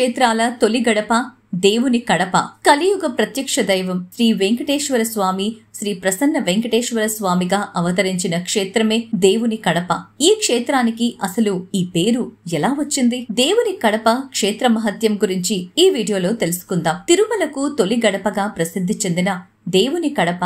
క్షేత్రాల తొలి గడప దేవుని కడప. కలియుగ ప్రత్యక్ష దైవం శ్రీ వెంకటేశ్వర స్వామి శ్రీ ప్రసన్న వెంకటేశ్వర స్వామిగా అవతరించిన క్షేత్రమే దేవుని కడప. ఈ క్షేత్రానికి అసలు ఈ పేరు ఎలా వచ్చింది? దేవుని కడప క్షేత్ర మహత్యం గురించి ఈ వీడియోలో తెలుసుకుందాం. తిరుమలకు తొలి గడపగా ప్రసిద్ధి చెందిన దేవుని కడప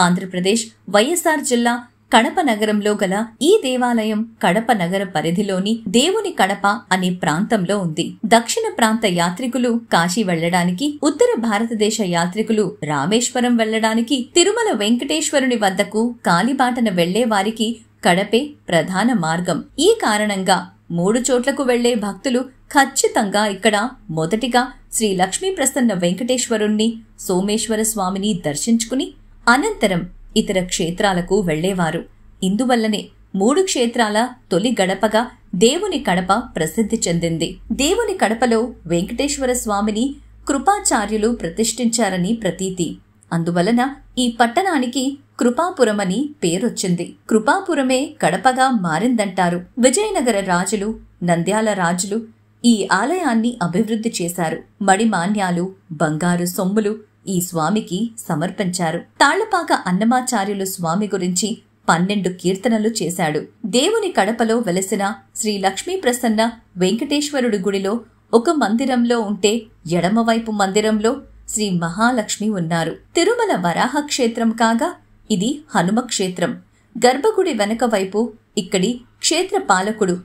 ఆంధ్రప్రదేశ్ వైఎస్ఆర్ జిల్లా కడప నగరంలో గల ఈ దేవాలయం కడప నగర పరిధిలోని దేవుని కడప అనే ప్రాంతంలో ఉంది. దక్షిణ ప్రాంత యాత్రికులు కాశీ వెళ్లడానికి, ఉత్తర భారతదేశ యాత్రికులు రామేశ్వరం వెళ్లడానికి, తిరుమల వెంకటేశ్వరుని వద్దకు కాలిబాటన వెళ్లే వారికి కడపే ప్రధాన మార్గం. ఈ కారణంగా 3 చోట్లకు వెళ్లే భక్తులు ఖచ్చితంగా ఇక్కడ మొదటిగా శ్రీ లక్ష్మీ ప్రసన్న వెంకటేశ్వరుణ్ణి, సోమేశ్వర స్వామిని దర్శించుకుని అనంతరం ఇతర క్షేత్రాలకు వెళ్లేవారు. ఇందువల్లనే 3 క్షేత్రాల తొలి గడపగా దేవుని కడప ప్రసిద్ధి చెందింది. దేవుని కడపలో వెంకటేశ్వర స్వామిని కృపాచార్యులు ప్రతిష్ఠించారని ప్రతీతి. అందువలన ఈ పట్టణానికి కృపాపురమని పేరొచ్చింది. కృపాపురమే కడపగా మారిందంటారు. విజయనగర రాజులు, నంద్యాల రాజులు ఈ ఆలయాన్ని అభివృద్ధి చేశారు. మణిమాన్యాలు, బంగారు సొమ్ములు ఈ స్వామికి సమర్పించారు. తాళ్లపాక అన్నమాచార్యులు స్వామి గురించి 12 కీర్తనలు చేశాడు. దేవుని కడపలో వెలసిన శ్రీ లక్ష్మీ ప్రసన్న వెంకటేశ్వరుడి గుడిలో ఒక మందిరంలో ఉంటే ఎడమవైపు మందిరంలో శ్రీ మహాలక్ష్మి ఉన్నారు. తిరుమల వరాహ క్షేత్రం కాగా ఇది హనుమ క్షేత్రం. గర్భగుడి వెనక వైపు ఇక్కడి క్షేత్ర పాలకుడు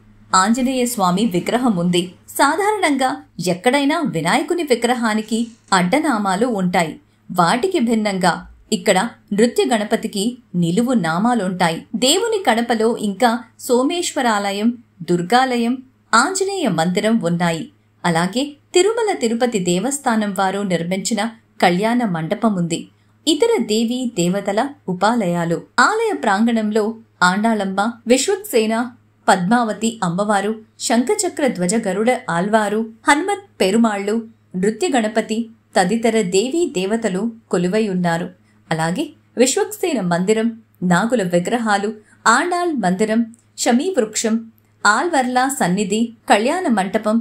ఆంజనేయ స్వామి విగ్రహం ఉంది. సాధారణంగా ఎక్కడైనా వినాయకుని విగ్రహానికి అడ్డనామాలు ఉంటాయి. వాటికి భిన్నంగా ఇక్కడ నృత్య గణపతికి నిలువు నామాలుంటాయి. దేవుని కడపలో ఇంకా సోమేశ్వరాలయం, దుర్గాలయం, ఆంజనేయ మందిరం ఉన్నాయి. అలాగే తిరుమల తిరుపతి దేవస్థానం వారు నిర్మించిన కళ్యాణ మండపం ఉంది. ఇతర దేవీ దేవతల ఉపాలయాలు. ఆలయ ప్రాంగణంలో ఆండాళమ్మ, విశ్వక్సేన, పద్మావతి అమ్మవారు, శంఖచక్ర ధ్వజ గరుడ ఆల్వారు, హనుమత్ పెరుమాళ్లు, నృత్య గణపతి తదితర దేవీ దేవతలు కొలువై ఉన్నారు. అలాగే విశ్వక్సేన మందిరం, నాగుల విగ్రహాలు, ఆండాళ్ మందిరం, షమీ వృక్షం, ఆల్వర్ల సన్నిధి, కళ్యాణ మంటపం,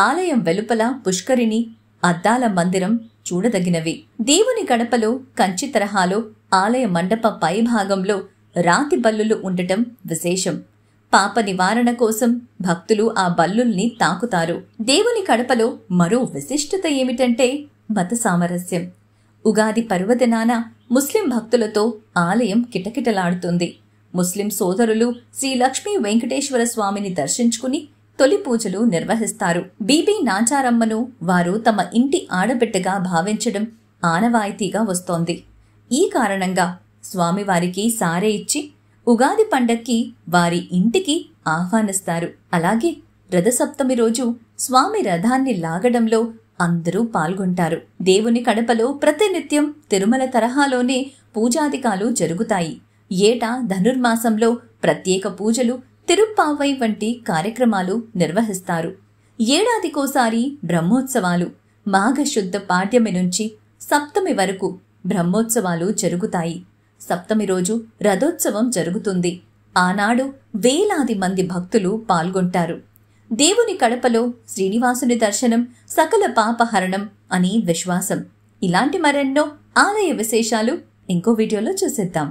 ఆలయం వెలుపల పుష్కరిణి, అద్దాల మందిరం చూడదగినవి. దేవుని గడపలో కంచి తరహాలో ఆలయ మండప పైభాగంలో రాతి బల్లులు ఉండటం విశేషం. పాప నివారణ కోసం భక్తులు ఆ బల్లుల్ని తాకుతారు. దేవుని కడపలో మరో విశిష్టత ఏమిటంటే మత సామరస్యం. ఉగాది పర్వదినాన ముస్లిం భక్తులతో ఆలయం కిటకిటలాడుతుంది. ముస్లిం సోదరులు శ్రీ లక్ష్మీ వెంకటేశ్వర స్వామిని దర్శించుకుని తొలి పూజలు నిర్వహిస్తారు. బీబీ నాచారమ్మను వారు తమ ఇంటి ఆడబిడ్డగా భావించడం ఆనవాయితీగా వస్తోంది. ఈ కారణంగా స్వామివారికి సారె ఇచ్చి ఉగాది పండక్కి వారి ఇంటికి ఆహ్వానిస్తారు. అలాగే రథసప్తమి రోజు స్వామి రథాన్ని లాగడంలో అందరూ పాల్గొంటారు. దేవుని కడపలో ప్రతినిత్యం తిరుమల తరహాలోనే పూజాధికాలు జరుగుతాయి. ఏటా ధనుర్మాసంలో ప్రత్యేక పూజలు, తిరుప్పావై వంటి కార్యక్రమాలు నిర్వహిస్తారు. ఏడాదికోసారి బ్రహ్మోత్సవాలు. మాఘశుద్ధ పాడ్యమి నుంచి సప్తమి వరకు బ్రహ్మోత్సవాలు జరుగుతాయి. సప్తమి రోజు రథోత్సవం జరుగుతుంది. ఆనాడు వేలాది మంది భక్తులు పాల్గొంటారు. దేవుని కడపలో శ్రీనివాసుని దర్శనం సకల పాపహరణం అని విశ్వాసం. ఇలాంటి మరెన్నో ఆలయ విశేషాలు ఇంకో వీడియోలో చూసేద్దాం.